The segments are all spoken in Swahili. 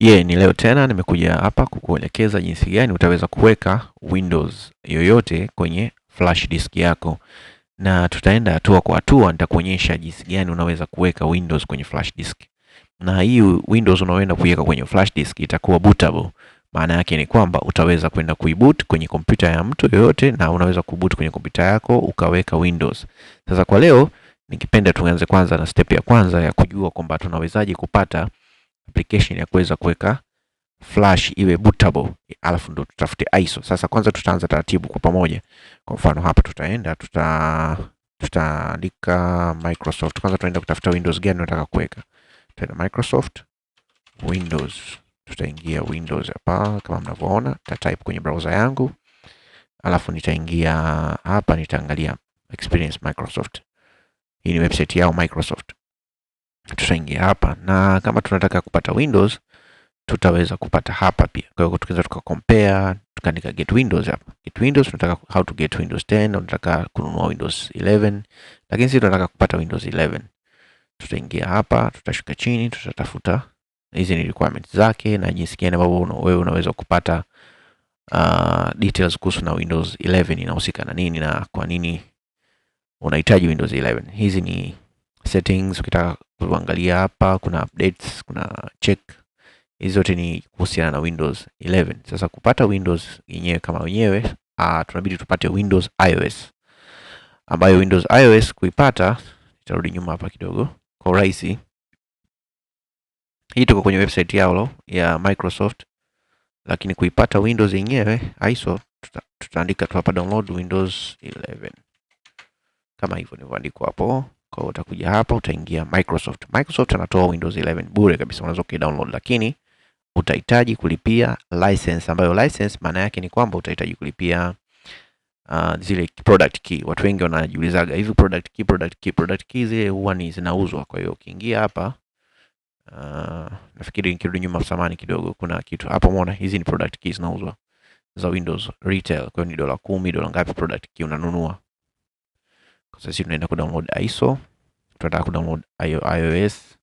Ni leo tena nimekuja hapa kukuelekeza jinsi gani utaweza kuweka Windows yoyote kwenye flash disk yako. Na tutaenda hatua kwa hatua, nitakuonyesha jinsi gani unaweza kuweka Windows kwenye flash disk. Na hii Windows unaoenda kuiweka kwenye flash disk itakuwa bootable. Maana yake ni kwamba utaweza kwenda kuiboot kwenye kompyuta ya mtu yoyote, na unaweza kuboot kwenye kompyuta yako ukaweka Windows. Sasa kwa leo nikipenda tuanze kwanza na step ya kwanza ya kujua kwamba tunawezaje kupata application ya kuweza kuweka flash iwe bootable, alafu ndo tutafute ISO. Sasa kwanza tutaanza taratibu kwa pamoja. Kwa mfano hapa tutaandika Microsoft. Kwanza tunaenda kutafuta Windows gani tunataka kuweka. Tutaenda Microsoft Windows, tutaingia Windows hapa kama mnavyoona, type kwenye browser yangu, alafu nitaingia hapa, nitaangalia Experience Microsoft. Hii ni website yao Microsoft. Tutaingia hapa, na kama tunataka kupata Windows tutaweza kupata hapa pia. Kwa hiyo tukaweza compare, tukaandika get Windows hapa. Get Windows, tunataka how to get Windows 10, tunataka kununua Windows 11, lakini sisi tunataka kupata Windows 11. Tutaingia hapa, tutashuka chini, tutatafuta hizi ni requirements zake na jinsi gani ambavyo wewe unaweza kupata details kuhusu na Windows 11 inahusika na nini na kwa nini unahitaji Windows 11. Hizi ni settings. Ukitaka kuangalia hapa kuna updates, kuna check. Hizo zote ni kuhusiana na Windows 11. Sasa kupata Windows yenyewe kama wenyewe, tunabidi tupate Windows iOS. Ambayo Windows iOS kuipata, nitarudi nyuma hapa kidogo kwa urahisi. Hii tuko kwenye website yao ya Microsoft, lakini kuipata Windows yenyewe ISO tutaandika tu hapa download Windows 11. Kama hivyo nilivyoandika hapo. Kwa hiyo utakuja hapa, utaingia Microsoft. Microsoft anatoa Windows 11 bure kabisa, unaweza kudownload, lakini utahitaji kulipia license, ambayo license maana yake ni kwamba utahitaji kulipia zile product key. Watu wengi wanajiulizaga hivi product key zile huwa ni zinauzwa. Kwa hiyo ukiingia hapa, nafikiri nikirudi nyuma samani kidogo, kuna kitu hapa umeona, hizi ni product keys zinauzwa za Windows retail. Kwa hiyo ni $10, dola ngapi product key unanunua. Kwa sasa tunaenda kudownload ISO, tunataka kudownload iOS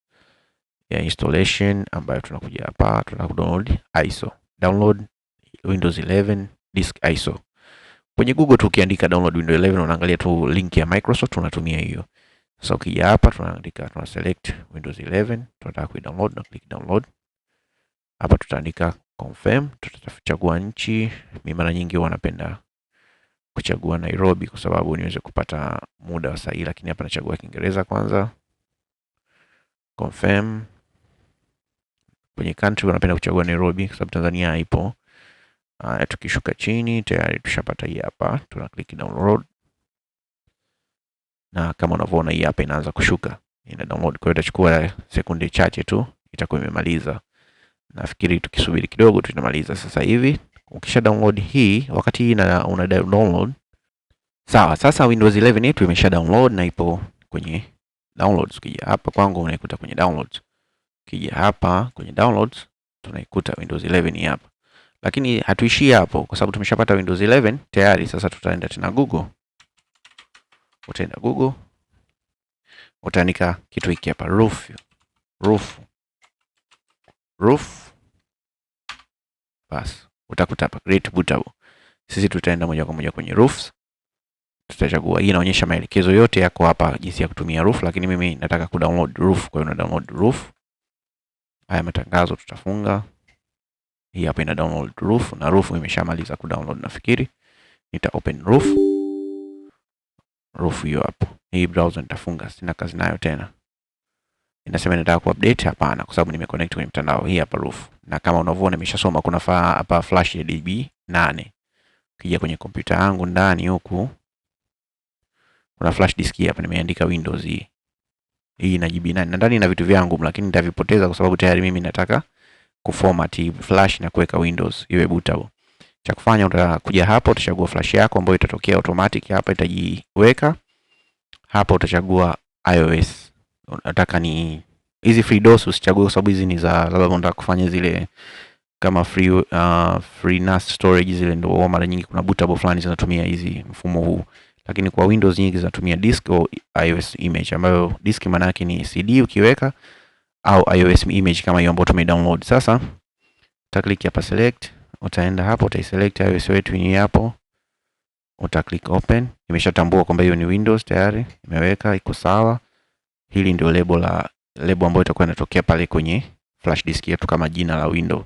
ya installation, ambayo tunakuja hapa, tunataka kudownload ISO, download Windows 11 disk ISO. Kwenye Google tukiandika download Windows 11 unaangalia tu link ya Microsoft, tunatumia hiyo. Sasa ukija hapa tunaandika, tuna select Windows 11, tunataka kudownload na click download. Hapa tutaandika confirm, tutachagua nchi. Mimi mara nyingi huwa napenda kuchagua Nairobi kwa sababu niweze kupata muda wa sahihi, lakini hapa nachagua Kiingereza kwanza. Confirm. Kwenye country napenda kuchagua Nairobi kwa sababu Tanzania haipo. Tukishuka chini tayari tushapata hii hapa, tuna click download. Na kama unavyoona hii hapa inaanza kushuka, ina download. Kwa hiyo itachukua sekunde chache tu itakuwa imemaliza. Nafikiri tukisubiri kidogo tunamaliza sasa hivi. Ukisha download hii, wakati hii una download. Sawa, sasa Windows 11 yetu imesha download na ipo kwenye downloads. Ukija hapa kwangu unaikuta kwenye downloads. Ukija hapa kwenye downloads tunaikuta Windows 11 hapa. Lakini hatuishii hapo kwa sababu tumeshapata Windows 11 tayari. Sasa tutaenda tena Google. Utaenda Google, utaandika kitu hiki hapa, roof. Bas, utakuta hapa create bootable. Sisi tutaenda moja kwa moja kwenye roofs. Tutachagua hii, inaonyesha maelekezo yote yako hapa jinsi ya kutumia roof, lakini mimi nataka kudownload roof, kwa hiyo na download roof. Haya matangazo tutafunga. Hii hapa ina download roof, na roof imeshamaliza kudownload nafikiri. Nita open roof hiyo hapo. Hii browser nitafunga, sina kazi nayo tena. Inasema nataka kuupdate, hapana kwa sababu nimeconnect kwenye mtandao. Hii hapa roof, na kama unavyoona nimeshasoma kuna hapa flash ya DB 8. Ukija kwenye kompyuta yangu ndani huku kuna flash disk hapa nimeandika Windows hii ina GB 8 na ndani ina vitu vyangu, lakini nitavipoteza kwa sababu tayari mimi nataka kuformat flash na kuweka Windows iwe bootable. Cha kufanya utakuja hapo, utachagua flash yako ambayo itatokea automatic hapa, itajiweka hapa. Utachagua iOS, unataka ni hizi free DOS usichague kwa sababu hizi ni za labda unataka kufanya zile kama free NAS storage, zile ndio mara nyingi kuna bootable fulani zinatumia hizi mfumo huu. Lakini kwa Windows nyingi zinatumia disk au iOS image, ambayo disk maana yake ni CD ukiweka, au iOS image kama hiyo ambayo tumedownload. Sasa uta click hapa select, utaenda hapo utaiselect iOS yetu ni hapo. Uta click open. Imeshatambua kwamba hiyo ni Windows tayari, imeweka iko sawa. Hili ndio label ambayo itakuwa inatokea pale kwenye flash disk yetu kama jina la window.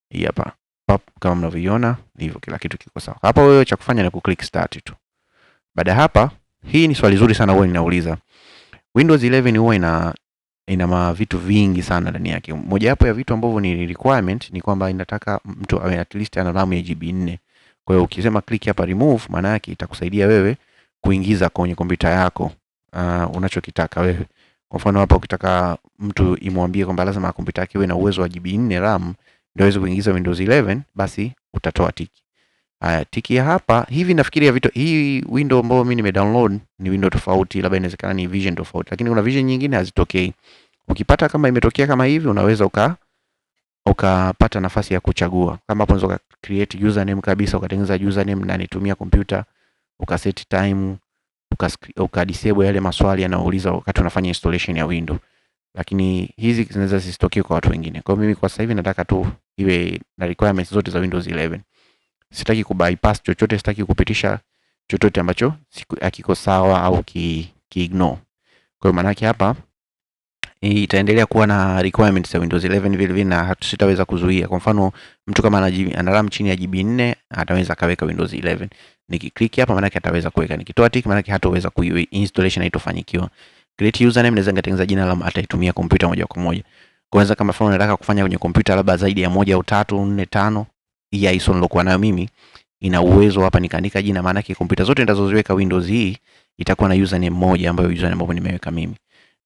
Hii hapa. Pop, kama mnavyoona hivyo kila kitu kiko sawa. Hapa wewe cha kufanya ni ku click start tu. Baada hapa, hii ni swali zuri sana huwa ninauliza. Windows 11 huwa ina vitu vingi sana ndani yake. Moja wapo ya vitu ambavyo ni requirement ni kwamba inataka mtu awe at least ana RAM ya GB 4. Kwa hiyo ukisema click hapa remove, maana yake itakusaidia wewe kuingiza kwenye kompyuta yako unachokitaka wewe. Kwa mfano hapa ukitaka mtu imwambie kwamba lazima kompyuta yake iwe na uwezo wa GB 4 RAM ndio aweze kuingiza Windows 11, basi utatoa tiki. Haya, tiki ya hapa hivi nafikiria vitu hii window ambayo mimi nimedownload ni window tofauti, labda inawezekana ni version tofauti, lakini kuna version nyingine hazitokei. Ukipata kama imetokea kama hivi, unaweza ukapata nafasi ya kuchagua. Kama hapo unaweza create username kabisa, ukatengeneza username na nitumia kompyuta, ukaset time, ukadisable yale maswali yanayouliza wakati unafanya installation ya window. Lakini hizi zinaweza zisitokee kwa watu wengine. Kwa mimi kwa sasa hivi nataka tu iwe na requirements zote za Windows 11. Sitaki kubypass chochote, sitaki kupitisha chochote ambacho hakiko sawa au ignore. Kwa hiyo maana yake hapa itaendelea kuwa na requirements za Windows 11 vile vile na sitaweza kuzuia. Kwa mfano mtu kama ana RAM chini ya GB 4 ataweza kaweka Windows 11. Nikiklik hapa maana yake ataweza kuweka. Nikitoa tick maana yake hataweza installation haitofanyikiwa. Create username naweza ngatengeneza jina la ataitumia kompyuta moja kwa moja. Kwanza kama mfano nataka kufanya kwenye kompyuta labda zaidi ya 1 au 3, 4, 5, hii ISO nilokuwa nayo mimi ina uwezo hapa nikaandika jina, maana yake kompyuta zote nitazoziweka Windows hii itakuwa na username moja ambayo username ambayo nimeweka mimi.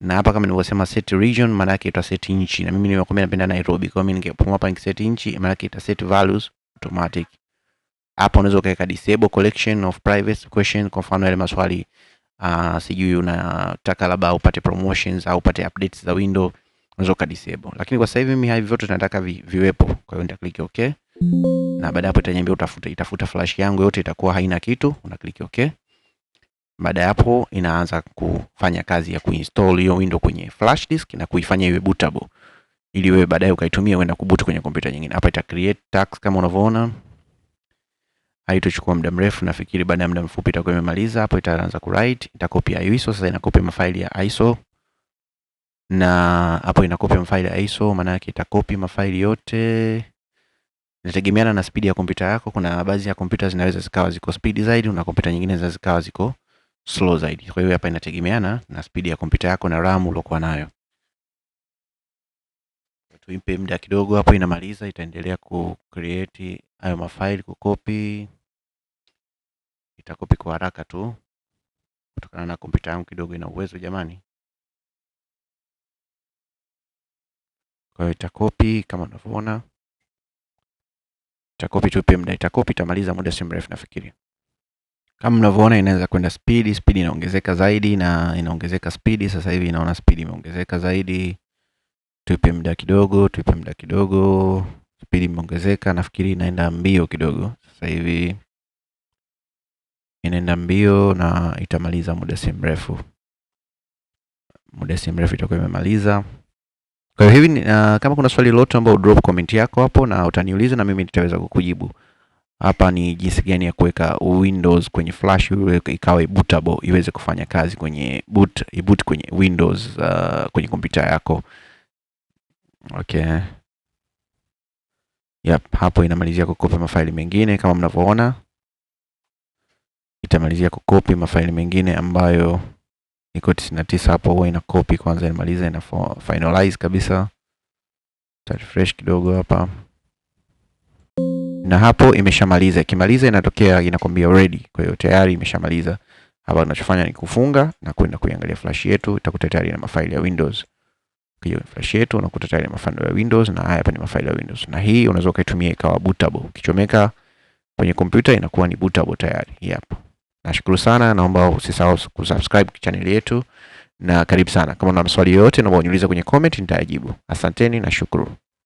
Na hapa kama nilivyosema set region, maana yake ita set nchi, na mimi nimekwambia napenda Nairobi, kwa mimi ningepoma hapa nikiset nchi maana yake ita set values automatic. Hapa unaweza ukaweka disable collection of private question, kwa mfano yale maswali sijui unataka labda upate promotions au upate updates za window, unaweza ukadisable. Lakini kwa sasa hivi mimi hivi vyote nataka viwepo, kwa hiyo nita click okay. Na baada hapo itaniambia itafuta flash yangu yote itakuwa haina kitu, una click okay. Baada hapo inaanza kufanya kazi ya kuinstall hiyo window kwenye flash disk na kuifanya iwe bootable ili wewe baadaye ukaitumia uenda kuboot kwenye kompyuta nyingine. Hapa ita create task kama unavyoona. Haitochukua muda mrefu, nafikiri baada ya muda mfupi itakuwa imemaliza. Hapo itaanza ku write, itacopy ISO. Sasa inacopy mafaili ya ISO. Na hapo inacopy mafaili ya ISO, maana yake itacopy mafaili yote. Inategemeana na speed ya kompyuta yako. Kuna baadhi ya kompyuta zinaweza zikawa ziko speed zaidi na kompyuta nyingine zinaweza zikawa ziko slow zaidi. Kwa hiyo hapa inategemeana na speed ya kompyuta yako na RAM ulokuwa nayo. Tuimpe muda kidogo, hapo inamaliza, itaendelea ku create hayo mafaili, ku copy. Itakopi kwa haraka tu kutokana na kompyuta yangu kidogo ina uwezo jamani. Kwa hiyo itakopi kama unavyoona. Itakopi tu pia muda, itakopi itamaliza muda si mrefu nafikiri. Kama mnavyoona inaanza kwenda speed inaongezeka zaidi na inaongezeka speed. Sasa hivi inaona speed imeongezeka zaidi. Tuipe muda kidogo, speed imeongezeka, nafikiri inaenda mbio kidogo. Sasa hivi inaenda mbio na itamaliza muda si mrefu. Muda si mrefu itakuwa imemaliza. Kwa hiyo hivi kama kuna swali lolote ambao drop comment yako hapo na utaniuliza na mimi nitaweza kukujibu. Hapa ni jinsi gani ya kuweka Windows kwenye flash ikawa bootable iweze kufanya kazi kwenye boot kwenye Windows kwenye kompyuta yako. Okay. Yep, hapo inamalizia kukopi mafaili mengine kama mnavyoona. Itamalizia kukopi mafaili mengine ambayo iko 99 hapo, huwa ina copy kwanza inamaliza ina finalize kabisa. Refresh kidogo hapa. Na hapo imeshamaliza. Ikimaliza inatokea inakwambia ready. Kwa hiyo tayari imeshamaliza. Hapa tunachofanya ni kufunga na kwenda kuiangalia flash yetu, itakuta tayari na mafaili ya Windows. Kwa hiyo flash yetu unakuta tayari mafaili ya Windows na haya hapa ni mafaili ya Windows. Na hii unaweza ukaitumia ikawa bootable. Ukichomeka kwenye kompyuta inakuwa ni bootable tayari. Yep. Nashukuru sana, naomba usisahau kusubscribe channel yetu na karibu sana. Kama una maswali yoyote naomba uniulize kwenye comment nitayajibu. Asanteni na shukuru.